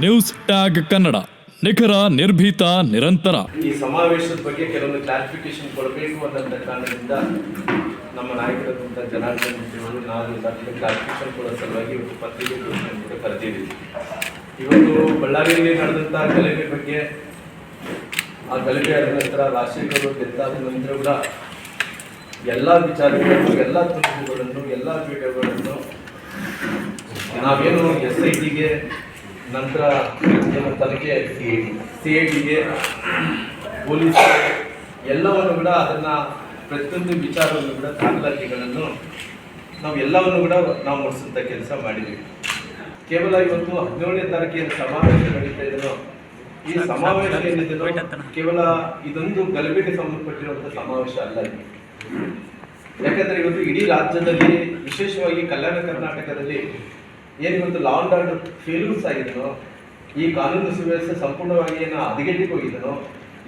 News tag Kannada, ನಿಖರ, ನಿರ್ಭೀತ, ನಿರಂತರ. ಈ ಸಮಾವೇಶದ ಬಗ್ಗೆ ಕೆಲವೊಂದು ಕ್ಲಾರಿಫಿಕೇಶನ್ ಕೊಡಬೇಕು ಅನ್ನೋ ಕಾರಣದಿಂದ ನಮ್ಮ ನಾಯಕರಾದಂಥ ಜನಾರ್ದನ್ ಅವರು ನಾವು ಅದಕ್ಕೆ ಕ್ಲಾರಿಫಿಕೇಶನ್ ಕೊಡೋ ಸಲುವಾಗಿ ಇವತ್ತು ಪತ್ರಿಕೆ ಕೂಡ ಕರೆದಿದ್ದೀವಿ. ಇವತ್ತು ಬಳ್ಳಾರಿಯಲ್ಲಿ ನಡೆದಂಥ ಗಲಭೆ ಬಗ್ಗೆ, ಆ ಗಲಭೆ ಆದ ನಂತರ ರಾಜಶೇಖರ್ ಡೆತ್ತಾದ ನಂತರ ಕೂಡ ಎಲ್ಲ ವಿಚಾರಗಳನ್ನು, ಎಲ್ಲ ತುಣುಕುಗಳನ್ನು, ಎಲ್ಲ ವಿಡಿಯೋಗಳನ್ನು ನಾವೇನು SITಗೆ ನಂತರ ತನಿಖೆ CIDಗೆ ಪೊಲೀಸ್ ಎಲ್ಲವನ್ನು ಕೂಡ ಅದನ್ನು ಪ್ರತಿಯೊಂದು ವಿಚಾರವನ್ನು ಕೂಡ ದಾಖಲಾತಿಗಳನ್ನು ನಾವು ಎಲ್ಲವನ್ನು ಕೂಡ ನಾವು ಮೂಡಿಸುವಂಥ ಕೆಲಸ ಮಾಡಿದ್ದೀವಿ. ಕೇವಲ ಇವತ್ತು 17ನೇ ತಾರೀಕಿನ ಸಮಾವೇಶ ನಡೀತಾ ಇದೆಯೋ, ಈ ಸಮಾವೇಶ ಏನಿದೆಯೋ ಕೇವಲ ಇದೊಂದು ಗಲಭೆಗೆ ಸಂಬಂಧಪಟ್ಟಿರುವಂಥ ಸಮಾವೇಶ ಅಲ್ಲ ಇದು. ಯಾಕಂದರೆ ಇವತ್ತು ಇಡೀ ರಾಜ್ಯದಲ್ಲಿ, ವಿಶೇಷವಾಗಿ ಕಲ್ಯಾಣ ಕರ್ನಾಟಕದಲ್ಲಿ ಏನಿವತ್ತು ಲಾ ಆ್ಯಂಡ್ ಆರ್ಡರ್ ಫೇಲ್ಯೂರ್ಸ್ ಆಗಿದೆಯೋ, ಈ ಕಾನೂನು ಸುವ್ಯವಸ್ಥೆ ಸಂಪೂರ್ಣವಾಗಿ ಏನು ಹದಗೆಟ್ಟಿಗೆ ಹೋಗಿದೆಯೋ,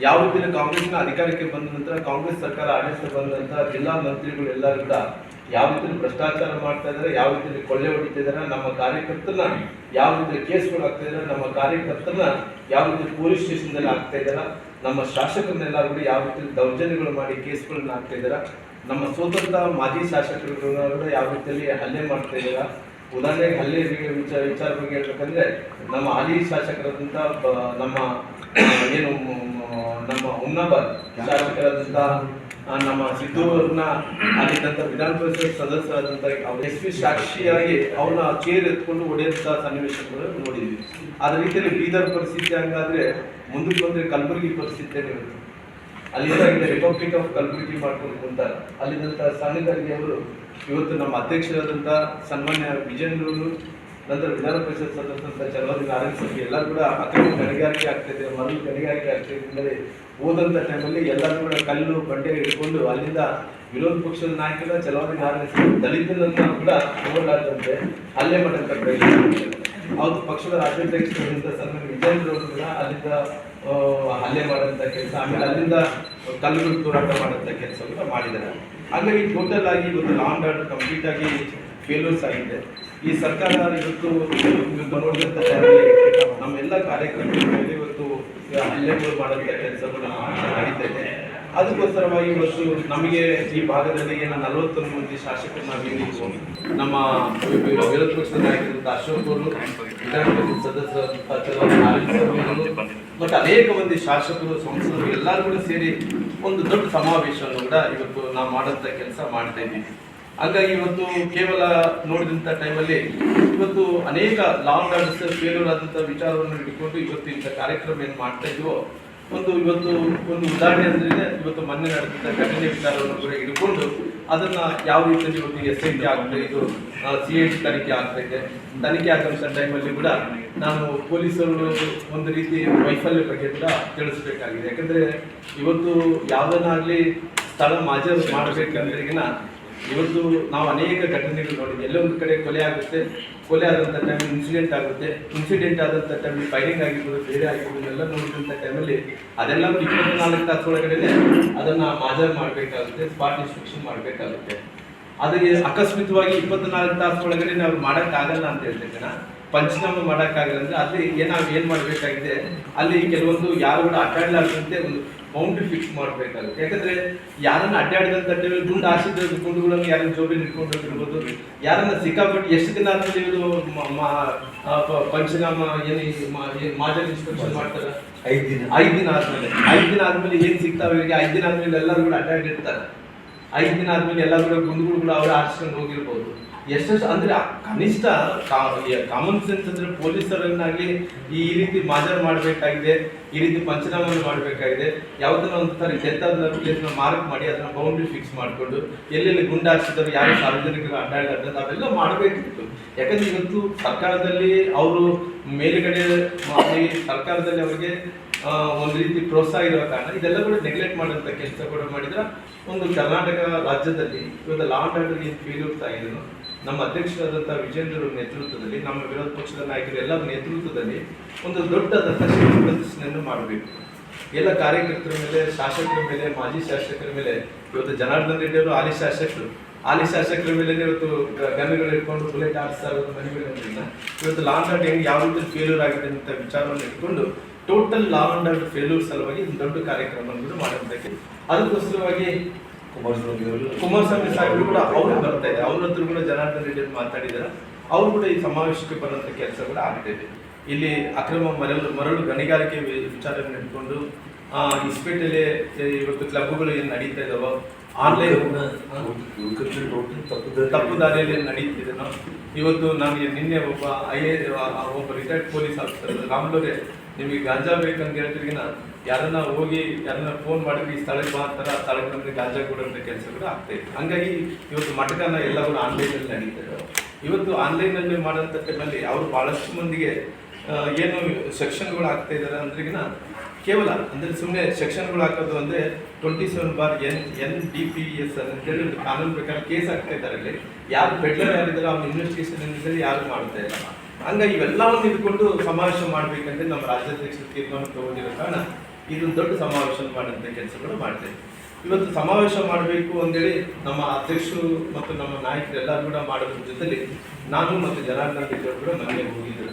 ಯಾವ ರೀತಿಯಲ್ಲಿ ಕಾಂಗ್ರೆಸ್ನ ಅಧಿಕಾರಕ್ಕೆ ಬಂದ ನಂತರ ಕಾಂಗ್ರೆಸ್ ಸರ್ಕಾರ ಆಡಳಿತ ಬಂದ ನಂತರ ಜಿಲ್ಲಾ ಮಂತ್ರಿಗಳು ಎಲ್ಲರೂ ಕೂಡ ಯಾವ ರೀತಿಯಲ್ಲಿ ಭ್ರಷ್ಟಾಚಾರ ಮಾಡ್ತಾ ಇದ್ದಾರೆ, ಯಾವ ರೀತಿಯಲ್ಲಿ ಕೊಳ್ಳೆ ಹೊಡಿತಾ ಇದ್ದಾರೆ, ನಮ್ಮ ಕಾರ್ಯಕರ್ತರನ್ನ ಯಾವ ರೀತಿಯಲ್ಲಿ ಕೇಸ್ಗಳು ಆಗ್ತಾ ಇದ್ದಾರೆ, ನಮ್ಮ ಕಾರ್ಯಕರ್ತರನ್ನ ಯಾವ ರೀತಿ ಪೊಲೀಸ್ ಸ್ಟೇಷನ್ದಲ್ಲಿ ಆಗ್ತಾ ಇದ್ದಾರೆ, ನಮ್ಮ ಶಾಸಕರನ್ನೆಲ್ಲರೂ ಕೂಡ ಯಾವ ರೀತಿಯಲ್ಲಿ ದೌರ್ಜನ್ಯಗಳು ಮಾಡಿ ಕೇಸ್ಗಳನ್ನ ಆಗ್ತಾ ಇದ್ದಾರೆ, ನಮ್ಮ ಸ್ವತಂತ್ರ ಮಾಜಿ ಶಾಸಕರುಗಳನ್ನ ಕೂಡ ಯಾವ ರೀತಿಯಲ್ಲಿ ಹಲ್ಲೆ ಮಾಡ್ತಾ ಇದ್ದಾರೆ. ಉದಾಹರಣೆಗೆ ಹಲ್ಲೆ ವಿಚಾರ ಬಗ್ಗೆ ಹೇಳ್ಬೇಕಂದ್ರೆ, ನಮ್ಮ ಹಾಲಿ ಶಾಸಕರಾದಂಥ ನಮ್ಮ ಏನು ನಮ್ಮ ಹುಮ್ನಾಬಾದ್ ಶಾಸಕರಾದಂಥ ನಮ್ಮ ಸಿದ್ದೂರನ್ನ ಅಲ್ಲಿದ್ದಂಥ ವಿಧಾನ ಪರಿಷತ್ ಸದಸ್ಯರಾದಂಥ SP ಸಾಕ್ಷಿಯಾಗಿ ಅವ್ರನ್ನ ಚೇರ್ ಎತ್ಕೊಂಡು ಹೊಡೆಯುವಂಥ ಸನ್ನಿವೇಶಗಳು ನೋಡಿದ್ವಿ. ಅದೇ ರೀತಿಯಲ್ಲಿ ಬೀದರ್ ಪರಿಸ್ಥಿತಿ ಹಂಗಾದ್ರೆ ಮುಂದಕ್ಕೆ ಬಂದರೆ ಕಲಬುರಗಿ ಪರಿಸ್ಥಿತಿ ಇರುತ್ತೆ. ಅಲ್ಲಿಂದ ರಿಪಬ್ಲಿಕ್ ಆಫ್ ಕಲಬುರಗಿ ಮಾಡ್ಕೊಂಡು ಕುಂತಾರೆ. ಅಲ್ಲಿದ್ದಂಥ ಸಣ್ಣದಾಗಿ ಅವರು ಇವತ್ತು ನಮ್ಮ ಅಧ್ಯಕ್ಷರಾದಂಥ ಸನ್ಮಾನ್ಯ ವಿಜೇಂದ್ರರು, ನಂತರ ವಿಧಾನ ಪರಿಷತ್ ಸದಸ್ಯರಂಥ ಚಲವಾದಿ ನಾರಾಯಣ ಸ್ವಾಮಿ ಎಲ್ಲರೂ ಕೂಡ ಅಕ್ರಮ ಗಣಿಗಾರಿಕೆ ಆಗ್ತಾಯಿದೆ, ಮರಳು ಗಣಿಗಾರಿಕೆ ಆಗ್ತಾಯಿದೆ. ಹೋದಂಥ ಟೈಮಲ್ಲಿ ಎಲ್ಲರೂ ಕೂಡ ಕಲ್ಲು ಬಂಡೆ ಹಿಡ್ಕೊಂಡು ಅಲ್ಲಿಂದ ವಿರೋಧ ಪಕ್ಷದ ನಾಯಕರ ಚಲವಾದಿ ನಾರಾಯಣ ಸ್ವಾಮಿ ದಲಿತರನ್ನು ಕೂಡ ಹೋಗಲಾರದಂತೆ ಹಲ್ಲೆ ಮಾಡೋಂಥ ಪ್ರಯತ್ನ ಮಾಡಿದ್ದಾರೆ. ಅವತ್ತು ಪಕ್ಷದ ರಾಜ್ಯಾಧ್ಯಕ್ಷರಾದಂಥ ಸನ್ಮಾನ್ಯ ವಿಜೇಂದ್ರ ಅವರು ಕೂಡ ಅಲ್ಲಿಂದ ಹಲ್ಲೆ ಮಾಡೋಂಥ ಕೆಲಸ, ಆಮೇಲೆ ಅಲ್ಲಿಂದ ಕಲ್ಲುಗಳು ತೂರಾಟ ಮಾಡೋಂಥ ಕೆಲಸ ಕೂಡ ಮಾಡಿದ್ದಾರೆ. ಹಾಗಾಗಿ ಟೋಟಲ್ ಆಗಿ ಇವತ್ತು ಲಾ ಆ್ಯಂಡ್ ಆರ್ಡರ್ ಕಂಪ್ಲೀಟ್ ಆಗಿ ಫೇಲ್ಯೂರ್ಸ್ ಆಗಿದೆ. ಈ ಸರ್ಕಾರ ಇವತ್ತು ನೋಡಿದಂಥ ಟೈಮಲ್ಲಿ ನಮ್ಮೆಲ್ಲ ಕಾರ್ಯಕರ್ತರ ಮೇಲೆ ಇವತ್ತು ಹಲ್ಲೆಗಳು ಮಾಡೋಂಥ ಕೆಲಸಗಳು ನಡೀತಾ ಇದೆ. ಅದಕ್ಕೋಸ್ಕರವಾಗಿ ಇವತ್ತು ನಮಗೆ ಈ ಭಾಗದಲ್ಲಿ ಏನು 41 ಮಂದಿ ಶಾಸಕರು ನಾವೇನಿದ್ವು, ನಮ್ಮ ವಿರೋಧ ಪಕ್ಷದ ನಾಯಕರಾದಂಥ ಅಶೋಕ್ ಅವರು, ವಿಧಾನ ಪರಿಷತ್ ಸದಸ್ಯರು ಮತ್ತು ಅನೇಕ ಮಂದಿ ಶಾಸಕರು, ಸಂಸದರು ಎಲ್ಲರೂ ಕೂಡ ಸೇರಿ ಒಂದು ದೊಡ್ಡ ಸಮಾವೇಶವನ್ನು ಕೂಡ ಇವತ್ತು ನಾವು ಮಾಡೋಂಥ ಕೆಲಸ ಮಾಡ್ತಾ ಇದ್ದೀವಿ. ಹಾಗಾಗಿ ಇವತ್ತು ಕೇವಲ ನೋಡಿದಂಥ ಟೈಮಲ್ಲಿ ಇವತ್ತು ಅನೇಕ ಲಾ ಆ್ಯಂಡ್ ಆರ್ಡರ್ ಫೇಲ್ಯೂರ್ ಆದಂಥ ವಿಚಾರವನ್ನು ಹಿಡ್ಕೊಂಡು ಇವತ್ತು ಇಂಥ ಕಾರ್ಯಕ್ರಮ ಏನು ಮಾಡ್ತಾ ಇದ್ವೋ, ಇವತ್ತು ಒಂದು ಉದಾಹರಣೆ ಅಂದರೆ ಇವತ್ತು ಮೊನ್ನೆ ನಡೆದಂಥ ಘಟನೆ ವಿಚಾರವನ್ನು ಕೂಡ ಹಿಡ್ಕೊಂಡು ಅದನ್ನು ಯಾವ ರೀತಿಯಲ್ಲಿ ಇವತ್ತು SIT ಆಗ್ತಾ ಇದು CID ತನಿಖೆ ಆಗ್ತಾ ಇದೆ. ತನಿಖೆ ಆಗೋಂಥ ಟೈಮಲ್ಲಿ ಕೂಡ ನಾನು ಪೊಲೀಸರು ಒಂದು ರೀತಿ ವೈಫಲ್ಯ ಬಗ್ಗೆ ಕೂಡ ತಿಳಿಸ್ಬೇಕಾಗಿದೆ. ಯಾಕಂದರೆ ಇವತ್ತು ಯಾವುದನ್ನಾಗಲಿ ಸ್ಥಳ ಮಾಜರ್ ಮಾಡಬೇಕಂದ್ರೆಗಿನ ಇವತ್ತು ನಾವು ಅನೇಕ ಘಟನೆಗಳು ನೋಡಿದ್ವಿ. ಎಲ್ಲೋ ಒಂದು ಕಡೆ ಕೊಲೆ ಆಗುತ್ತೆ, ಕೊಲೆ ಆದಂಥ ಟೈಮಲ್ಲಿ ಇನ್ಸಿಡೆಂಟ್ ಆಗುತ್ತೆ, ಇನ್ಸಿಡೆಂಟ್ ಆದಂಥ ಟೈಮಲ್ಲಿ ಫೈರಿಂಗ್ ಆಗಿರ್ಬೋದು, ಬೇರೆ ಆಗಿರ್ಬೋದು, ಎಲ್ಲ ನೋಡಿದಂಥ ಟೈಮಲ್ಲಿ ಅದೆಲ್ಲ 24 ತಾಸು ಒಳಗಡೆ ಅದನ್ನು ಮಾಜರ್ ಮಾಡಬೇಕಾಗುತ್ತೆ, ಸ್ಪಾಟ್ ಇನ್ಸ್ಪೆಕ್ಷನ್ ಮಾಡಬೇಕಾಗುತ್ತೆ. ಅದಕ್ಕೆ ಅಕಸ್ಮಿತವಾಗಿ 24 ತಾಸು ಒಳಗಡೆ ಅವ್ರು ಮಾಡೋಕ್ಕಾಗಲ್ಲ ಅಂತ ಹೇಳ್ತಕ್ಕಂಥ ಪಂಚನಾಮ ಮಾಡೋಕ್ಕಾಗಲ್ಲ ಅಂದರೆ ಅಲ್ಲಿ ಏನು ಮಾಡಬೇಕಾಗಿದೆ, ಅಲ್ಲಿ ಕೆಲವೊಂದು ಯಾರು ಕೂಡ ಅಡ್ಡಾಡಲಾರ್ದಂತೆ ಒಂದು ಬೌಂಡ್ರಿ ಫಿಕ್ಸ್ ಮಾಡಬೇಕಾಗುತ್ತೆ. ಯಾಕಂದರೆ ಯಾರನ್ನ ಅಡ್ಡಾಡಿದಂಥ ಟೈಮಲ್ಲಿ ಗುಂಡು ಹಾಸಿದ ಗುಂಡುಗಳನ್ನು ಯಾರನ್ನ ಜೋಬಿನ ಇಟ್ಕೊಂಡಿರ್ಬೋದು, ಯಾರನ್ನ ಸಿಕ್ಕಾಪಟ್ಟು ಎಷ್ಟು ದಿನ ಆದಮೇಲೆ ಇವರು ಪಂಚನಾಮ ಏನು ಮಾಜರ್ ಇನ್ಸ್ಪೆಕ್ಷನ್ ಮಾಡ್ತಾರೆ, 5 ದಿನ ಆದಮೇಲೆ ಏನು ಸಿಗ್ತಾವೆ ಇವರಿಗೆ, 5 ದಿನ ಆದಮೇಲೆ ಎಲ್ಲರೂ ಕೂಡ ಅಡ್ಡಾಡಿರ್ತಾರೆ. 5 ದಿನ ಆದಮೇಲೆ ಎಲ್ಲರೂ ಕೂಡ ಗುಂಡುಗಳು ಕೂಡ ಅವರು ಆರಿಸ್ಕೊಂಡು ಹೋಗಿರ್ಬೋದು. ಎಷ್ಟೆಷ್ಟು ಅಂದರೆ ಕನಿಷ್ಠ ಕಾಮನ್ ಸೆನ್ಸ್ ಅಂದರೆ ಪೊಲೀಸರನ್ನಾಗಲಿ ಈ ರೀತಿ ಮಾಜರ್ ಮಾಡಬೇಕಾಗಿದೆ, ಈ ರೀತಿ ಪಂಚನಾಮವನ್ನು ಮಾಡಬೇಕಾಗಿದೆ. ಯಾವುದನ್ನ ಒಂದು ಥರ ಡೆತ್ತಾದ ಪ್ಲೇಸ್ನ ಮಾರ್ಕ್ ಮಾಡಿ ಅದನ್ನು ಬೌಂಡ್ರಿ ಫಿಕ್ಸ್ ಮಾಡಿಕೊಂಡು ಎಲ್ಲೆಲ್ಲಿ ಗುಂಡು ಹಾಕ್ಸಿದ್ರು, ಯಾರು ಸಾರ್ವಜನಿಕರು ಅಡ್ಡಾಡಲಾರ್ದು ಅವೆಲ್ಲ ಮಾಡಬೇಕಿತ್ತು. ಯಾಕಂದರೆ ಇವತ್ತು ಸರ್ಕಾರದಲ್ಲಿ ಅವರು ಮೇಲುಗಡೆ ಸರ್ಕಾರದಲ್ಲಿ ಅವರಿಗೆ ಒಂದು ರೀತಿ ಪ್ರೋತ್ಸಾಹ ಇರುವ ಕಾರಣ ಇದೆಲ್ಲ ಕೂಡ ನೆಗ್ಲೆಕ್ಟ್ ಮಾಡೋಂಥ ಕೆಲಸ ಕೂಡ ಮಾಡಿದ್ರೆ ಒಂದು ಕರ್ನಾಟಕ ರಾಜ್ಯದಲ್ಲಿ ಇವತ್ತು ಲಾ ಆ್ಯಂಡ್ ಆರ್ಡರ್ ಏನು ಫೇಲ್ಯೂರ್ಸ್ ಆಗಿದೆಯೋ, ನಮ್ಮ ಅಧ್ಯಕ್ಷರಾದಂಥ ವಿಜೇಂದ್ರ ನೇತೃತ್ವದಲ್ಲಿ, ನಮ್ಮ ವಿರೋಧ ಪಕ್ಷದ ನಾಯಕರು ಎಲ್ಲರ ನೇತೃತ್ವದಲ್ಲಿ ಒಂದು ದೊಡ್ಡದಾದಂಥ ಪ್ರದರ್ಶನವನ್ನು ಮಾಡಬೇಕು. ಎಲ್ಲ ಕಾರ್ಯಕರ್ತರ ಮೇಲೆ, ಶಾಸಕರ ಮೇಲೆ, ಮಾಜಿ ಶಾಸಕರ ಮೇಲೆ ಇವತ್ತು ಜನಾರ್ದನ್ ರೆಡ್ಡಿ ಅವರು ಹಾಲಿ ಶಾಸಕರು, ಹಾಲಿ ಶಾಸಕರ ಮೇಲೆ ಇವತ್ತು ಗನ್ನುಗಳು ಇಟ್ಕೊಂಡು ಬುಲೆಟ್ ಹಾರಿಸ್ತಾ ಇರೋದು ಮನೆಗಳಿಂದ ಇವತ್ತು ಲಾ ಅಂಡ್ ಆರ್ಡರ್ ಯಾವ ರೀತಿ ಫೇಲ್ಯೂರ್ ಆಗಿದೆ ಅಂತ ವಿಚಾರವನ್ನು ಇಟ್ಕೊಂಡು total law and order failure ಸಲುವಾಗಿ ಒಂದು ದೊಡ್ಡ ಕಾರ್ಯಕ್ರಮವನ್ನು ಮಾಡೋದಕ್ಕೆ ಅದಕ್ಕೋಸ್ಕರವಾಗಿ ಕುಮಾರಸ್ವಾಮಿ ಸಾಹೇಬರು ಕೂಡ ಅವರು ಬರ್ತಾ ಇದೆ, ಅವ್ರ ಹತ್ರ ಕೂಡ ಜನಾರ್ದನ್ ರೆಡ್ಡಿ ಮಾತಾಡಿದ್ದಾರೆ. ಅವರು ಕೂಡ ಈ ಸಮಾವೇಶಕ್ಕೆ ಬರುವಂತ ಕೆಲಸ ಕೂಡ ಆಗ್ತಾ ಇದೆ. ಇಲ್ಲಿ ಅಕ್ರಮ ಮರಳು ಗಣಿಗಾರಿಕೆ ವಿಚಾರವನ್ನು ಇಟ್ಕೊಂಡು ಇಸ್ಪೇಟಲ್ಲಿ ಇವತ್ತು ಕ್ಲಬ್ಗಳು ಏನು ನಡೀತಾ ಇದಾವೋ ಆನ್ಲೈನ್ ತಪ್ಪು ದಾರಿಯಲ್ಲಿ ಏನು ನಡೀತಿದ್ದೇನೋ ಇವತ್ತು ನನಗೆ ನಿನ್ನೆ ಒಬ್ಬ ರಿಟೈರ್ಡ್ ಪೊಲೀಸ್ ಆಫೀಸರ್ ರಾಮಲೋರೆ ನಿಮಗೆ ಗಾಂಜಾ ಬೇಕಂತ ಹೇಳ್ತಿರ್ಗಿನ ಯಾರನ್ನ ಹೋಗಿ ಯಾರನ್ನ ಫೋನ್ ಮಾಡಿದ್ರೆ ಈ ಸ್ಥಳಕ್ಕೆ ಬಾ ಅಂತಾರೆ, ಆ ಸ್ಥಳಕ್ಕೆ ಬಂದರೆ ಗಾಂಜಾ ಕೊಡುವಂಥ ಕೆಲಸ ಕೂಡ ಆಗ್ತಾ ಇದೆ. ಹಂಗಾಗಿ ಇವತ್ತು ಮಟಕನ ಎಲ್ಲ ಕೂಡ ಆನ್ಲೈನಲ್ಲಿ ನಡೀತಾ ಇದ್ದಾವೆ. ಇವತ್ತು ಆನ್ಲೈನಲ್ಲಿ ಮಾಡೋಂಥ ಟೈಮಲ್ಲಿ ಅವರು ಭಾಳಷ್ಟು ಮಂದಿಗೆ ಏನು ಸೆಕ್ಷನ್ಗಳು ಆಗ್ತಾ ಇದ್ದಾರೆ ಅಂದ್ರಿಗಿನ ಕೇವಲ ಅಂದರೆ ಸುಮ್ಮನೆ ಸೆಕ್ಷನ್ಗಳು ಹಾಕೋದು ಅಂದರೆ 27/NDPS ಅಂತೇಳಿ ಒಂದು ಕಾನೂನು ಪ್ರಕಾರ ಕೇಸ್ ಆಗ್ತಾ ಇದ್ದಾರೆ. ಅಲ್ಲಿ ಯಾರು ಪೆಡ್ಲರ್ ಯಾರಿದ್ದಾರೆ ಅವ್ನ ಇನ್ವೆಸ್ಟಿಗೇಷನ್ ಏನಿದ್ದಾರೆ ಯಾರು ಮಾಡ್ತಾ ಇಲ್ಲ. ಹಂಗಾಗಿ ಇವೆಲ್ಲವನ್ನು ಇಟ್ಕೊಂಡು ಸಮಾವೇಶ ಮಾಡಬೇಕಂದ್ರೆ ನಮ್ಮ ರಾಜ್ಯಾಧ್ಯಕ್ಷರು ತೀರ್ಮಾನ ತಗೊಂಡಿರೋ ಕಾರಣ ಇದೊಂದು ದೊಡ್ಡ ಸಮಾವೇಶ ಮಾಡುವಂಥ ಕೆಲಸಗಳು ಮಾಡ್ತೇವೆ. ಇವತ್ತು ಸಮಾವೇಶ ಮಾಡಬೇಕು ಅಂತೇಳಿ ನಮ್ಮ ಅಧ್ಯಕ್ಷರು ಮತ್ತು ನಮ್ಮ ನಾಯಕರು ಎಲ್ಲರೂ ಕೂಡ ಮಾಡೋದ್ರ ಜೊತೆಲಿ ನಾನು ಮತ್ತು ಜನಾರ್ದನ್ ರೆಡ್ಡಿ ಕೂಡ ಮನೆಗೆ ಹೋಗಿದ್ದರು.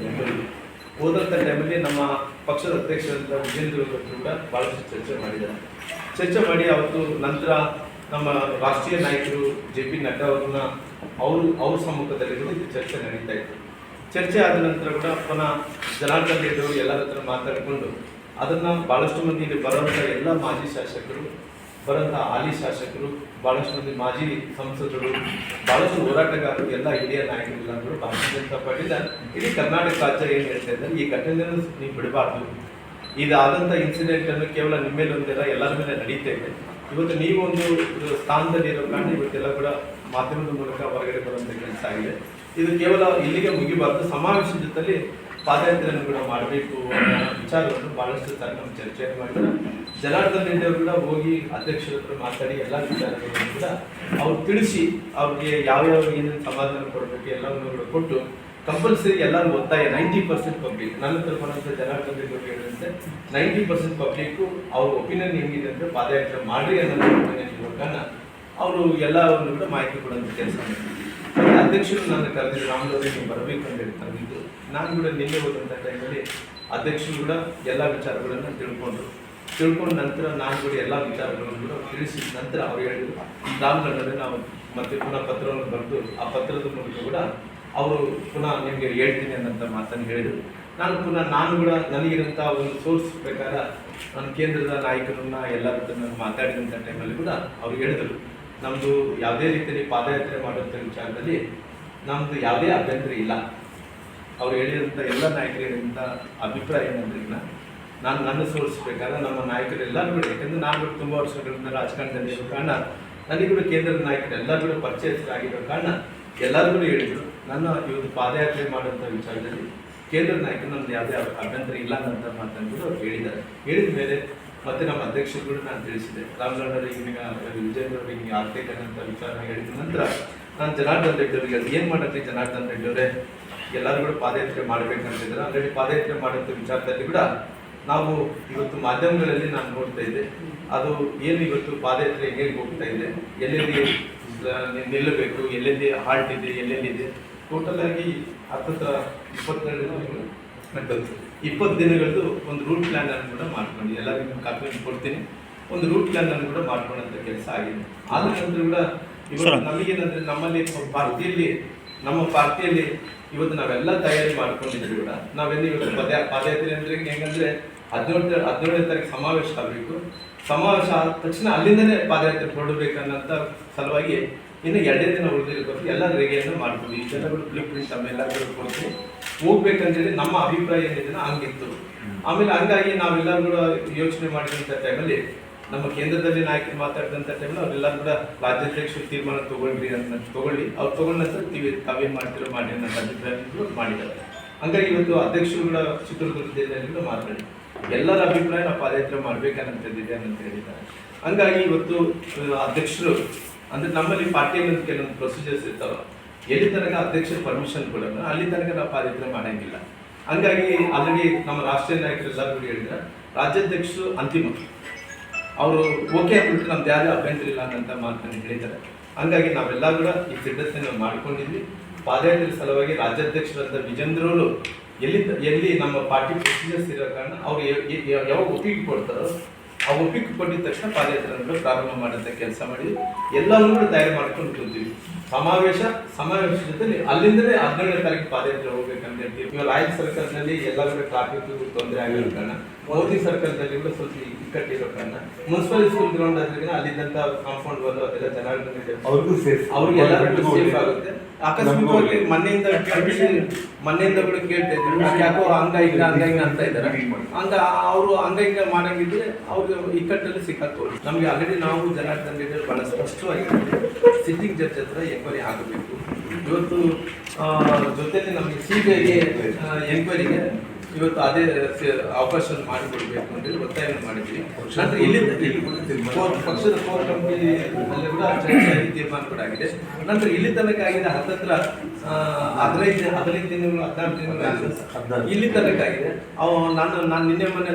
ಹೋದಂಥ ಟೈಮಲ್ಲಿ ನಮ್ಮ ಪಕ್ಷದ ಅಧ್ಯಕ್ಷರಾದ ವಿಜೇಂದ್ರ ಅವರು ಕೂಡ ಭಾಳಷ್ಟು ಚರ್ಚೆ ಮಾಡಿದ್ದಾರೆ. ಚರ್ಚೆ ಮಾಡಿ ಅವತ್ತು ನಂತರ ನಮ್ಮ ರಾಷ್ಟ್ರೀಯ ನಾಯಕರು JP ನಡ್ಡಾ ಅವ್ರನ್ನ ಅವ್ರ ಸಮ್ಮುಖದಲ್ಲಿ ಕೂಡ ಇದು ಚರ್ಚೆ ನಡೀತಾ ಇತ್ತು. ಚರ್ಚೆ ಆದ ನಂತರ ಕೂಡ ಪುನಃ ಜನಾರ್ದನ್ ರೆಡ್ಡಿ ಅವರು ಎಲ್ಲರ ಹತ್ರ ಮಾತಾಡಿಕೊಂಡು ಅದನ್ನು ಭಾಳಷ್ಟು ಮಂದಿ ಇಲ್ಲಿ ಬರೋಂಥ ಎಲ್ಲ ಮಾಜಿ ಶಾಸಕರು, ಬರೋಂಥ ಹಾಲಿ ಶಾಸಕರು, ಭಾಳಷ್ಟು ಮಂದಿ ಮಾಜಿ ಸಂಸದರು, ಭಾಳಷ್ಟು ಹೋರಾಟಗಾರರು, ಎಲ್ಲ ಹಿರಿಯ ನಾಯಕರೆಲ್ಲರೂ ಭಾರತೀಯ ಜನತಾ ಪಾರ್ಟಿದ ಇಡೀ ಕರ್ನಾಟಕ ರಾಜ್ಯ ಏನು ಹೇಳ್ತಾ ಇದ್ದಾರೆ, ಈ ಘಟನೆಯನ್ನು ನೀವು ಬಿಡಬಾರ್ದು. ಇದಾದಂಥ ಇನ್ಸಿಡೆಂಟನ್ನು ಕೇವಲ ನಿಮ್ಮ ಮೇಲೆ ಒಂದೆಲ್ಲ ಎಲ್ಲರ ಮೇಲೆ ನಡೀತಾ ಇದೆ. ಇವತ್ತು ನೀವು ಒಂದು ಸ್ಥಾನದಲ್ಲಿ ಇರೋ ಕಾರಣ ಇವತ್ತೆಲ್ಲ ಕೂಡ ಮಾಧ್ಯಮದ ಮೂಲಕ ಹೊರಗಡೆ ಬರುವಂಥ ಕೆಲಸ ಆಗಿದೆ. ಇದು ಕೇವಲ ಇಲ್ಲಿಗೆ ಮುಗಿಬಾರ್ದು, ಸಮಾವೇಶದ ಜೊತೆಲಿ ಪಾದಯಾತ್ರೆಯನ್ನು ಕೂಡ ಮಾಡಬೇಕು ಅನ್ನೋ ವಿಚಾರವನ್ನು ಭಾಳಷ್ಟು ಸಾರಿ ನಮ್ಮ ಚರ್ಚೆಯನ್ನು ಮಾಡಿದ್ದಾರೆ. ಜನಾರ್ದನ್ ರೆಡ್ಡಿ ಅವರು ಕೂಡ ಹೋಗಿ ಅಧ್ಯಕ್ಷರ ಹತ್ರ ಮಾತಾಡಿ ಎಲ್ಲ ವಿಚಾರಗಳನ್ನು ಕೂಡ ಅವ್ರು ತಿಳಿಸಿ ಅವ್ರಿಗೆ ಯಾವ್ಯಾವ ಏನೇನು ಸಮಾಧಾನ ಕೊಡಬೇಕು ಎಲ್ಲವನ್ನು ಕೂಡ ಕೊಟ್ಟು ಕಂಪಲ್ಸರಿ ಎಲ್ಲರೂ ಒತ್ತಾಯ 90% ಪಬ್ಲಿಕ್ ನನ್ನ ಹತ್ರ ಬರೋಂಥ ಜನಾರ್ದನ್ ರೆಡ್ಡಿ ಅವರು ಹೇಳಿದಂತೆ 90% ಪಬ್ಲಿಕ್ಕು ಅವ್ರ ಒಪಿನಿಯನ್ ಹೆಂಗಿದೆ ಅಂದರೆ ಪಾದಯಾತ್ರೆ ಮಾಡಿ ಅನ್ನೋ ಒಪಿನಿಯನ್ ಇರೋ ಕಾರಣ ಅವರು ಎಲ್ಲವನ್ನು ಕೂಡ ಮಾಹಿತಿ ಕೊಡುವಂಥ ಕೆಲಸ ಮಾಡಿದ್ರು. ಅಧ್ಯಕ್ಷರು ನನ್ನ ಕರೆದಿದ್ದು ರಾಮಲೋರೆ ನೀವು ಬರಬೇಕು ಅಂತ ಹೇಳಿ ಕರೆದಿದ್ದು. ನಾನು ಕೂಡ ನಿನ್ನೆ ಹೋದಂಥ ಟೈಮಲ್ಲಿ ಅಧ್ಯಕ್ಷರು ಕೂಡ ಎಲ್ಲ ವಿಚಾರಗಳನ್ನು ತಿಳ್ಕೊಂಡು ನಂತರ ನಾನು ಕೂಡ ಎಲ್ಲ ವಿಚಾರಗಳನ್ನು ಕೂಡ ತಿಳಿಸಿದ ನಂತರ ಅವ್ರು ಹೇಳಿದ್ರು ರಾಮನಗರದಲ್ಲಿ ನಾವು ಮತ್ತೆ ಪುನಃ ಪತ್ರವನ್ನು ಬರೆದು ಆ ಪತ್ರದ ಮೂಲಕ ಕೂಡ ಅವರು ಪುನಃ ನಿಮಗೆ ಹೇಳ್ತೀನಿ ಅನ್ನೋಂಥ ಮಾತನ್ನು ಹೇಳಿದರು. ನಾನು ಕೂಡ ನನಗಿರಂಥ ಒಂದು ಸೋರ್ಸ್ ಪ್ರಕಾರ ನಾನು ಕೇಂದ್ರದ ನಾಯಕರನ್ನ ಎಲ್ಲರ ಹತ್ರ ನಾನು ಮಾತಾಡಿದಂಥ ಟೈಮಲ್ಲಿ ಕೂಡ ಅವ್ರು ಹೇಳಿದರು ನಮ್ಮದು ಯಾವುದೇ ರೀತಿಯಲ್ಲಿ ಪಾದಯಾತ್ರೆ ಮಾಡುವಂಥ ವಿಚಾರದಲ್ಲಿ ನಮ್ಮದು ಯಾವುದೇ ಅಭ್ಯಂತರ ಇಲ್ಲ. ಅವ್ರು ಹೇಳಿದಂಥ ಎಲ್ಲ ನಾಯಕರು ಹೇಳಿದಂಥ ಅಭಿಪ್ರಾಯ ಏನಂದ್ರಿಲ್ಲ, ನಾನು ನನ್ನ ಸೋರ್ಸ್ ಪ್ರಕಾರ ನಮ್ಮ ನಾಯಕರೆಲ್ಲರೂ ಕೂಡ, ಯಾಕಂದರೆ ನಾನು ಕೂಡ ತುಂಬ ವರ್ಷಗಳಿಂದ ರಾಜಕಾರಣದಲ್ಲಿ ಇರೋ ಕಾರಣ ನನಗೆ ಕೂಡ ಕೇಂದ್ರದ ನಾಯಕರು ಎಲ್ಲರೂ ಕೂಡ ಪರಿಚಯಸ್ಥರಾಗಿರೋ ಕಾರಣ ಎಲ್ಲರೂ ಕೂಡ ಹೇಳಿದರು ನನ್ನ ಇವತ್ತು ಪಾದಯಾತ್ರೆ ಮಾಡುವಂಥ ವಿಚಾರದಲ್ಲಿ ಕೇಂದ್ರದ ನಾಯಕರು ನಮ್ದು ಯಾವುದೇ ಅಭ್ಯಂತರ ಇಲ್ಲ ಅನ್ನೋಂಥ ಮಾತನ್ನು ಕೂಡ ಅವ್ರು ಹೇಳಿದ್ದಾರೆ. ಹೇಳಿದ ಮೇಲೆ ಮತ್ತೆ ನಮ್ಮ ಅಧ್ಯಕ್ಷರು ಕೂಡ ನಾನು ತಿಳಿಸಿದೆ ರಾಮನಗರರಿಗೆ ವಿಜೇಂದ್ರ ಅವರಿಗೆ ಆಗ್ತೈತಕ್ಕಂಥ ವಿಚಾರ ಹೇಳಿದ ನಂತರ ನಾನು ಜನಾರ್ದನ್ ರೆಡ್ಡಿ ಅವರಿಗೆ ಏನು ಮಾಡತ್ತೆ ಜನಾರ್ದನ್ ರೆಡ್ಡಿ ಅವರೇ ಎಲ್ಲರೂ ಕೂಡ ಪಾದಯಾತ್ರೆ ಮಾಡಬೇಕಂತಿದ್ದಾರೆ. ಆಲ್ರೆಡಿ ಪಾದಯಾತ್ರೆ ಮಾಡುವಂಥ ವಿಚಾರದಲ್ಲಿ ಕೂಡ ನಾವು ಇವತ್ತು ಮಾಧ್ಯಮಗಳಲ್ಲಿ ನಾನು ನೋಡ್ತಾ ಇದ್ದೆ ಅದು ಏನು ಇವತ್ತು ಪಾದಯಾತ್ರೆ ಹೇಗೆ ಹೋಗ್ತಾ ಇದೆ, ಎಲ್ಲೆಲ್ಲಿ ನಿಲ್ಲಬೇಕು, ಎಲ್ಲೆಲ್ಲಿ ಹಾಲ್ಟ್ ಇದೆ, ಎಲ್ಲೆಲ್ಲಿದೆ, ಟೋಟಲ್ ಆಗಿ 20 ದಿನಗಳದ್ದು ಒಂದು ರೂಟ್ ಪ್ಲ್ಯಾನ್ ಅನ್ನು ಕೂಡ ಮಾಡ್ಕೊಂಡು ಎಲ್ಲರಿಗೂ ಕಾಪಿ ಕೊಡ್ತೀನಿ. ಒಂದು ರೂಟ್ ಪ್ಲ್ಯಾನ್ ಅನ್ನು ಕೂಡ ಮಾಡ್ಕೊಳ್ಳೋಂಥ ಕೆಲಸ ಆಗಿದೆ. ಆದ ನಂತರ ಕೂಡ ಇವತ್ತು ನಮಗೇನಂದರೆ ನಮ್ಮ ಪಾರ್ಟಿಯಲ್ಲಿ ಇವತ್ತು ನಾವೆಲ್ಲ ತಯಾರಿ ಮಾಡ್ಕೊಂಡಿದ್ರು ಕೂಡ ನಾವೆಲ್ಲಿ ಇವತ್ತು ಪಾದಯಾತ್ರೆ ಅಂದರೆ ಹೆಂಗಂದರೆ 17ನೇ ತಾರೀಕು ಸಮಾವೇಶ ಆಗಬೇಕು. ಸಮಾವೇಶ ಆದ ತಕ್ಷಣ ಅಲ್ಲಿಂದನೇ ಪಾದಯಾತ್ರೆ ಹೊರಡಬೇಕನ್ನೋಂಥ ಸಲುವಾಗಿ ಇನ್ನು 2 ದಿನ ಉಳಿದಿರ್ಬೇಕು. ಎಲ್ಲ ರೇಗೆಯನ್ನು ಮಾಡ್ಕೊಂಡು ಈ ಜನಗಳು ಬ್ಲೂ ಪ್ರಿಂಟ್ ತಮ್ಮೆಲ್ಲರೂ ಕೊಡ್ತೀವಿ ಹೋಗ್ಬೇಕಂತೇಳಿ ನಮ್ಮ ಅಭಿಪ್ರಾಯ ಏನಿದೆ ಹಂಗಿತ್ತು. ಆಮೇಲೆ ಹಂಗಾಗಿ ನಾವೆಲ್ಲರೂ ಕೂಡ ಯೋಚನೆ ಮಾಡಿದಂಥ ಟೈಮಲ್ಲಿ ನಮ್ಮ ಕೇಂದ್ರದಲ್ಲಿ ನಾಯಕರು ಮಾತಾಡಿದಂಥ ಟೈಮಲ್ಲಿ ಅವರೆಲ್ಲರೂ ಕೂಡ ರಾಜ್ಯಾಧ್ಯಕ್ಷರು ತೀರ್ಮಾನ ತಗೊಳ್ಳಿ ಅವ್ರು ತಗೊಂಡ ನಂತರ ತಾವೇನು ಮಾಡ್ತಿರೋ ಮಾಡಿ ಅನ್ನೋ ಅಭಿಪ್ರಾಯಗಳು ಮಾಡಿದ್ದಾರೆ. ಹಂಗಾಗಿ ಇವತ್ತು ಅಧ್ಯಕ್ಷರು ಕೂಡ ಚಿತ್ರದುರ್ಗ ಜಿಲ್ಲೆಯಲ್ಲಿ ಕೂಡ ಮಾತಾಡಿ ಎಲ್ಲರ ಅಭಿಪ್ರಾಯ ನಾವು ಪಾದಯಾತ್ರೆ ಮಾಡ್ಬೇಕನ್ನಂಥದ್ದಿದೆ ಅಂತ ಹೇಳಿದ್ದಾರೆ. ಹಂಗಾಗಿ ಇವತ್ತು ಅಧ್ಯಕ್ಷರು ಅಂದರೆ ನಮ್ಮಲ್ಲಿ ಪಾರ್ಟಿಯಲ್ಲಿ ಕೆಲವೊಂದು ಪ್ರೊಸೀಜರ್ಸ್ ಇರ್ತಾವೆ, ಎಲ್ಲಿ ತನಕ ಅಧ್ಯಕ್ಷರ ಪರ್ಮಿಷನ್ ಕೊಡೋಣ ಅಲ್ಲಿ ತನಕ ನಾವು ಪಾದಯಾತ್ರೆ ಮಾಡೋಂಗಿಲ್ಲ. ಹಂಗಾಗಿ ಆಲ್ರೆಡಿ ನಮ್ಮ ರಾಷ್ಟ್ರೀಯ ನಾಯಕರೆಲ್ಲರೂ ಹೇಳಿದ್ರೆ ರಾಜ್ಯಾಧ್ಯಕ್ಷರು ಅಂತಿಮ ಅವರು ಓಕೆ ಅಂದ್ಬಿಟ್ಟು ನಮ್ದು ಯಾವುದೇ ಅಭ್ಯಂತರ ಇಲ್ಲ ಅನ್ನೋಂಥ ಮಾತನ್ನು ಹೇಳಿದ್ದಾರೆ. ಹಂಗಾಗಿ ನಾವೆಲ್ಲ ಕೂಡ ಈ ಸಿದ್ಧತೆಯನ್ನು ಮಾಡ್ಕೊಂಡಿದ್ವಿ. ಪಾದಯಾತ್ರೆ ಸಲುವಾಗಿ ರಾಜ್ಯಾಧ್ಯಕ್ಷರಾದ ವಿಜೇಂದ್ರವರು ಎಲ್ಲಿ ನಮ್ಮ ಪಾರ್ಟಿ ಪ್ರೊಸೀಜರ್ಸ್ ಇರೋ ಕಾರಣ ಅವ್ರು ಯಾವಾಗ ಒಪ್ಪಿಗೆ ಕೊಡ್ತಾರೋ ಆ ಒಪ್ಪಿಗೆ ಕೊಟ್ಟಿದ ತಕ್ಷಣ ಪಾದಯಾತ್ರೆ ಪ್ರಾರಂಭ ಮಾಡೋಂಥ ಕೆಲಸ ಮಾಡಿದ್ವಿ. ಎಲ್ಲವನ್ನೂ ಕೂಡ ತಯಾರು ಮಾಡ್ಕೊಂಡು ಕೂತೀವಿ. ಸಮಾವೇಶ ಜೊತೆಲಿ ಅಲ್ಲಿಂದಲೇ 12ನೇ ತಾರೀಕು ಪಾದಯಾತ್ರೆ ಹೋಗ್ಬೇಕಂತ ಹೇಳ್ತೀವಿ. ಇವಾಗ ರಾಯಚೂರು ಸರ್ಕಲ್ನಲ್ಲಿ ಎಲ್ಲ ಕೂಡ ಟ್ರಾಫಿಕ್ ತೊಂದರೆ ಆಗಿರೋ ಕಾರಣ, ಮೋದಿ ಸರ್ಕಲ್ನಲ್ಲಿ ಕೂಡ ಸ್ವಲ್ಪ ಇಕ್ಕಟ್ಟಿರೋ ಕಾರಣ, ಮುನ್ಸಿಪಲ್ ಸ್ಕೂಲ್ ಗ್ರೌಂಡ್ ಆದ್ರಿಂದ ಅಲ್ಲಿದ್ದಂತ ಕಾಂಪೌಂಡ್ ವಾಲ್ ಅದೆಲ್ಲ ಚೆನ್ನಾಗಿ ಅವ್ರಿಗೆಲ್ಲರಿಗೂ ಸೇಫ್ ಆಗುತ್ತೆ. ಅಕಸ್ಮಾತ್ವಾಗಿ ಮನೆಯಿಂದ ಕೂಡ ಕೇಳ್ತಾ ಇದ್ರು, ಯಾಕೋ ಹಂಗ ಹಿಂಗ ಅಂತ ಇದ್ದಾರೆ. ಹಂಗ ಅವರು ಹಂಗ ಹಿಂಗ ಮಾಡಂಗಿದ್ರೆ ಅವ್ರಿಗೆ ಇಕ್ಕಟ್ಟಲ್ಲಿ ಸಿಕ್ಕಾಕೋದು. ನಮ್ಗೆ ಆಲ್ರೆಡಿ ನಾವು ಜನಾರ್ದನ್ ರೆಡ್ಡಿ ಬಹಳ ಸ್ಪಷ್ಟವಾಗಿ ಸಿಟ್ಟಿಂಗ್ ಜಡ್ಜ್ ಹತ್ರ ಎಂಕ್ವೈರಿ ಆಗಬೇಕು. ಇವತ್ತು ಜೊತೆಲಿ ನಮಗೆ ಸಿಬಿಐಗೆ ಎಂಕ್ವೈರಿಗೆ ಇವತ್ತು ಅದೇ ಅವಕಾಶ ಮಾಡಿಕೊಡ್ಬೇಕು ಅಂತೇಳಿ ಒತ್ತಾಯ ಮಾಡಿದ್ವಿ. ನಂತರ ಪಕ್ಷದ ಕೋರ್ ಕಮಿಟಿ ಅಲ್ಲಿ ಕೂಡ ಚರ್ಚೆಯಾಗಿ ತೀರ್ಮಾನ ಕೂಡ ಆಗಿದೆ. ನಂತರ ಇಲ್ಲಿ ತನಕ ಆಗಿದೆ ಹತ್ತತ್ರ 15 ದಿನಗಳು 16 ದಿನಗಳು ಇಲ್ಲಿ ತನಕ ಆಗಿದೆ. ನಾನು ನಿನ್ನೆ ಮೊನ್ನೆ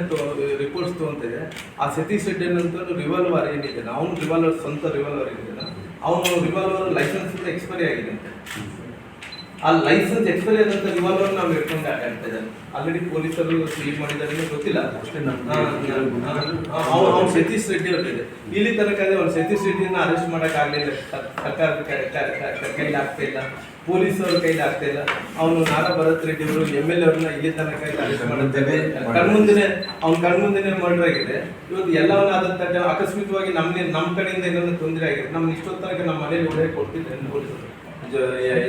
ರಿಪೋರ್ಟ್ಸ್ ತೊಗೊಂತಿದ್ದೆ. ಆ ಸತೀಶ್ ರೆಡ್ಡಿ ಅಂತ ರಿವಾಲ್ವರ್ ಏನಿದೆ, ಅವನು ರಿವಾಲ್ವರ್ ಸ್ವಂತ ರಿವಾಲ್ವರ್ ಏನಿದೆ, ಅವನು ರಿವಾಲ್ವರ್ ಲೈಸೆನ್ಸ್ ಕೂಡ ಎಕ್ಸ್ಪೈರಿ ಆಗಿದೆ ಅಂತೆ. ಆ ಲೈಸೆನ್ಸ್ ಎಕ್ಸ್ಪೈರಿ ಆದಂತ ರಿವಾಲ್ವರ್ ನಾವು ಇಟ್ಕೊಂಡು ಆಡ್ತಾ ಇದ್ದಾರೆ. ಆಲ್ರೆಡಿ ಪೊಲೀಸರು ಸೀಲ್ ಮಾಡಿದ್ದಾರೆ ಗೊತ್ತಿಲ್ಲ. ಅವ್ನು ಸತೀಶ್ ರೆಡ್ಡಿ ಅವರಿದೆ. ಇಲ್ಲಿ ತನಕ ಅವ್ನು ಸತೀಶ್ ರೆಡ್ಡಿನ ಅರೆಸ್ಟ್ ಮಾಡಕ್ ಆಗ್ಲಿಲ್ಲ. ಸರ್ಕಾರದ ಕೈಲಿ ಆಗ್ತಾ ಇಲ್ಲ, ಪೊಲೀಸರ ಕೈಲಿ ಆಗ್ತಾ ಇಲ್ಲ. ಅವನು ನಾರಾ ಭರತ್ ರೆಡ್ಡಿ ಅವರು MLA ಅವ್ರನ್ನ ಇಲ್ಲಿ ತನಕ ಅರೆಸ್ಟ್ ಮಾಡುತ್ತೇವೆ. ಕಣ್ಮುಂದೆನೆ ಮರ್ಡರ್ ಆಗಿದೆ. ಇವತ್ತು ಎಲ್ಲವನ್ನಾದಂತ ಅಕಸ್ಮಿತವಾಗಿ ನಮ್ಮ ಕಡೆಯಿಂದ ಏನಾದ್ರು ತೊಂದರೆ ಆಗಿದೆ. ನಮ್ಗೆ ಇಷ್ಟೊತ್ತ ತನಕ ನಮ್ಮ ಮನೇಲಿ ಒಳ್ಳೆ ಕೊಡ್ತಿದ್ದೆ ಪೊಲೀಸರು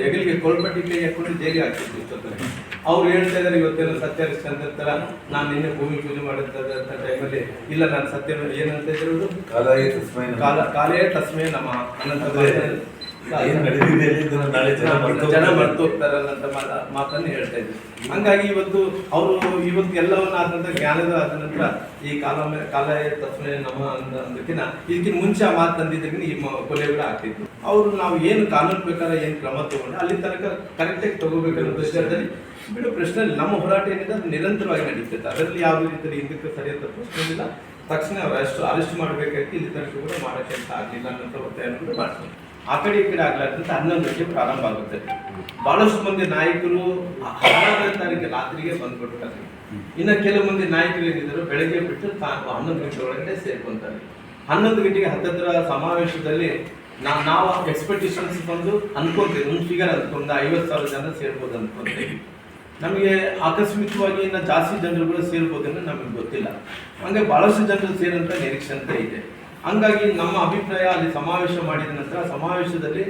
ಹೆಗಲಿಗೆ ಕೊಲ್ಪಟ್ಟಿ ಕೈ ಹಾಕೊಂಡು ಜೈಲಿಗೆ ಹಾಕ್ತಿದ್ರು ಇಷ್ಟೊತ್ತನಕ. ಅವ್ರು ಹೇಳ್ತಾ ಇದಾರೆ ಇವತ್ತೇನೋ ಸತ್ಯ ಹರಿಶ್ಚಂದ್ರ ನಾನು ನಿನ್ನೆ ಭೂಮಿ ಪೂಜೆ ಮಾಡುತ್ತ ಟೈಮಲ್ಲಿ ಇಲ್ಲ ನಾನು ಸತ್ಯ ಏನಂತ ಇದ್ರು ಕಾಲೇ ತಸ್ಮೇ ನಮ್ಮ ಜನ ಮರ್ತು ಹೋಗ್ತಾರನ್ನಂತ ಮಾತನ್ನು ಹೇಳ್ತಾ ಇದ್ರು. ಹಂಗಾಗಿ ಇವತ್ತು ಎಲ್ಲವನ್ನ ಆದ ನಂತರ ಜ್ಞಾನದ ಆದ ನಂತರ ಈ ಕಾಲೇ ತಸ್ಮೇ ನಮ್ಮ ಅಂದಕ್ಕಿಂತ ಇದಕ್ಕಿಂತ ಮುಂಚೆ ಆ ಮಾತು ತಂದಿದ್ದಕ್ಕೆ ಈ ಕೊಲೆಗಳು ಆಗ್ತಿತ್ತು. ಅವರು ನಾವು ಏನು ಕಾನೂನು ಪ್ರಕಾರ ಏನು ಕ್ರಮ ತಗೊಂಡು ಅಲ್ಲಿ ತನಕ ಕರೆಕ್ಟಾಗಿ ತಗೋಬೇಕನ್ನೋ ವಿಚಾರದಲ್ಲಿ ಬಿಡು ಪ್ರಶ್ನೆ ಇಲ್ಲ. ನಮ್ಮ ಹೋರಾಟ ಏನಿದೆ ಅದು ನಿರಂತರವಾಗಿ ನಡೀತೈತೆ. ಅದರಲ್ಲಿ ಯಾವ ರೀತಿಯಲ್ಲಿ ಹಿಂದಕ್ಕೆ ಸರಿಯಾದ ಪ್ರಶ್ನೆ ಇಲ್ಲ. ತಕ್ಷಣ ಅರೆಸ್ಟ್ ಮಾಡಬೇಕಾಯ್ತು. ಇಲ್ಲಿ ತನಕ ಕೂಡ ಮಾಡೋಕ್ಕೆ ಅಂತ ಆಗಲಿಲ್ಲ ಅನ್ನೋಂಥ ಒತ್ತಾಯ ಕೂಡ ಮಾಡ್ತೀವಿ. ಆ ಕಡೆ ಈ ಕಡೆ ಆಗ್ಲಾರ್ದಂತ 11 ಗಂಟೆಗೆ ಪ್ರಾರಂಭ ಆಗುತ್ತೆ. ಬಹಳಷ್ಟು ಮಂದಿ ನಾಯಕರು 16ನೇ ತಾರೀಕು ರಾತ್ರಿಗೆ ಬಂದ್ಬಿಡ್ತಾರೆ. ಇನ್ನು ಕೆಲವು ಮಂದಿ ನಾಯಕರು ಏನಿದ್ರು ಬೆಳಗ್ಗೆ ಬಿಟ್ಟು 11 ಗಂಟೆ ಒಳಗಡೆ ಸೇರ್ಕೊಂತಾರೆ. 11 ಗಂಟೆಗೆ ಹತ್ತತ್ರ ಸಮಾವೇಶದಲ್ಲಿ ನಾವು ಎಕ್ಸ್ಪೆಕ್ಟೇಷನ್ಸ್ ಬಂದು ಅನ್ಕೊಂತೀವಿ, ಒಂದು ಫಿಗರ್ ಅಂದ್ಕೊಂಡು 50,000 ಜನ ಸೇರ್ಬೋದು ಅನ್ಕೊಂತೀವಿ. ನಮಗೆ ಆಕಸ್ಮಿಕವಾಗಿ ಇನ್ನು ಜಾಸ್ತಿ ಜನರು ಕೂಡ ಸೇರ್ಬೋದನ್ನು ನಮಗೆ ಗೊತ್ತಿಲ್ಲ. ಹಂಗೆ ಬಹಳಷ್ಟು ಜನರು ಸೇರಂತ ನಿರೀಕ್ಷೆ ಅಂತ ಇದೆ. ಹಂಗಾಗಿ ನಮ್ಮ ಅಭಿಪ್ರಾಯ ಅಲ್ಲಿ ಸಮಾವೇಶ ಮಾಡಿದ ನಂತರ ಸಮಾವೇಶದಲ್ಲಿ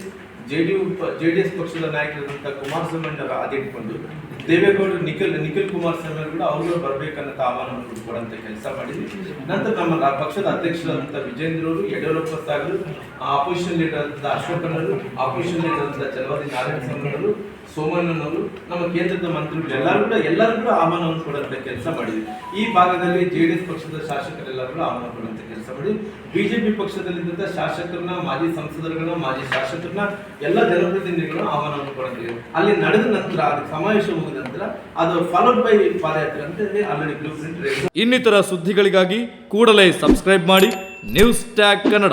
JDS ಪಕ್ಷದ ನಾಯಕರಾದಂಥ ಕುಮಾರಸ್ವಾಮಿ ಅವರು ಆದಿಟ್ಕೊಂಡು ದೇವೇಗೌಡರು ನಿಖಿಲ್ ಕುಮಾರಸ್ವಾಮಿ ಕೂಡ ಅವರು ಬರಬೇಕನ್ನೋ ಆಹ್ವಾನವನ್ನು ಕೊಡುವಂಥ ಕೆಲಸ ಮಾಡಿದ್ವಿ. ನಂತರ ನಮ್ಮ ಪಕ್ಷದ ಅಧ್ಯಕ್ಷರಾದಂಥ ವಿಜೇಂದ್ರವರು, ಯಡಿಯೂರಪ್ಪ ಸಾಗರು, ಆಪೋಸಿಷನ್ ಲೀಡರ್ ಆದಂಥ ಅಶೋಕನವರು, ಆಪೋಸಿಷನ್ ಲೀಡರ್ ಆದಂಥ ಚಲವಾದಿ ನಾರಾಯಣಸ್ವಾಮಿಯವರು, ಸೋಮಣ್ಣನವರು, ನಮ್ಮ ಕೇಂದ್ರದ ಮಂತ್ರಿಗಳು ಎಲ್ಲರೂ ಕೂಡ ಆಹ್ವಾನವನ್ನು ಕೊಡುವಂಥ ಕೆಲಸ ಮಾಡಿದ್ವಿ. ಈ ಭಾಗದಲ್ಲಿ JDS ಪಕ್ಷದ ಶಾಸಕರೆಲ್ಲರೂ ಕೂಡ ಆಹ್ವಾನ ಕೊಡುವಂಥ ಕೆಲಸ ಮಾಡಿದ್ವಿ. ಬಿಜೆಪಿ ಪಕ್ಷದಲ್ಲಿದ್ದಂಥ ಶಾಸಕರನ್ನ, ಮಾಜಿ ಸಂಸದರುಗಳನ್ನ, ಮಾಜಿ ಶಾಸಕರನ್ನ, ಎಲ್ಲ ಜನಪ್ರತಿನಿಧಿಗಳನ್ನ ಆಹ್ವಾನವನ್ನು ಕೊಡುತ್ತೀವಿ. ಅಲ್ಲಿ ನಡೆದ ನಂತರ ಅದು ಸಮಾವೇಶ ಮುಗಿದ ನಂತರ ಅದು ಫಾಲೋಡ್ ಬೈ ಪಾದಯಾತ್ರೆ ಅಂತ ಹೇಳಿ ಆಲ್ರೆಡಿ ಬ್ಲೂ ಪ್ರಿಂಟ್. ಇನ್ನಿತರ ಸುದ್ದಿಗಳಿಗಾಗಿ ಕೂಡಲೇ ಸಬ್ಸ್ಕ್ರೈಬ್ ಮಾಡಿ ನ್ಯೂಸ್ ಟ್ಯಾಗ್ ಕನ್ನಡ.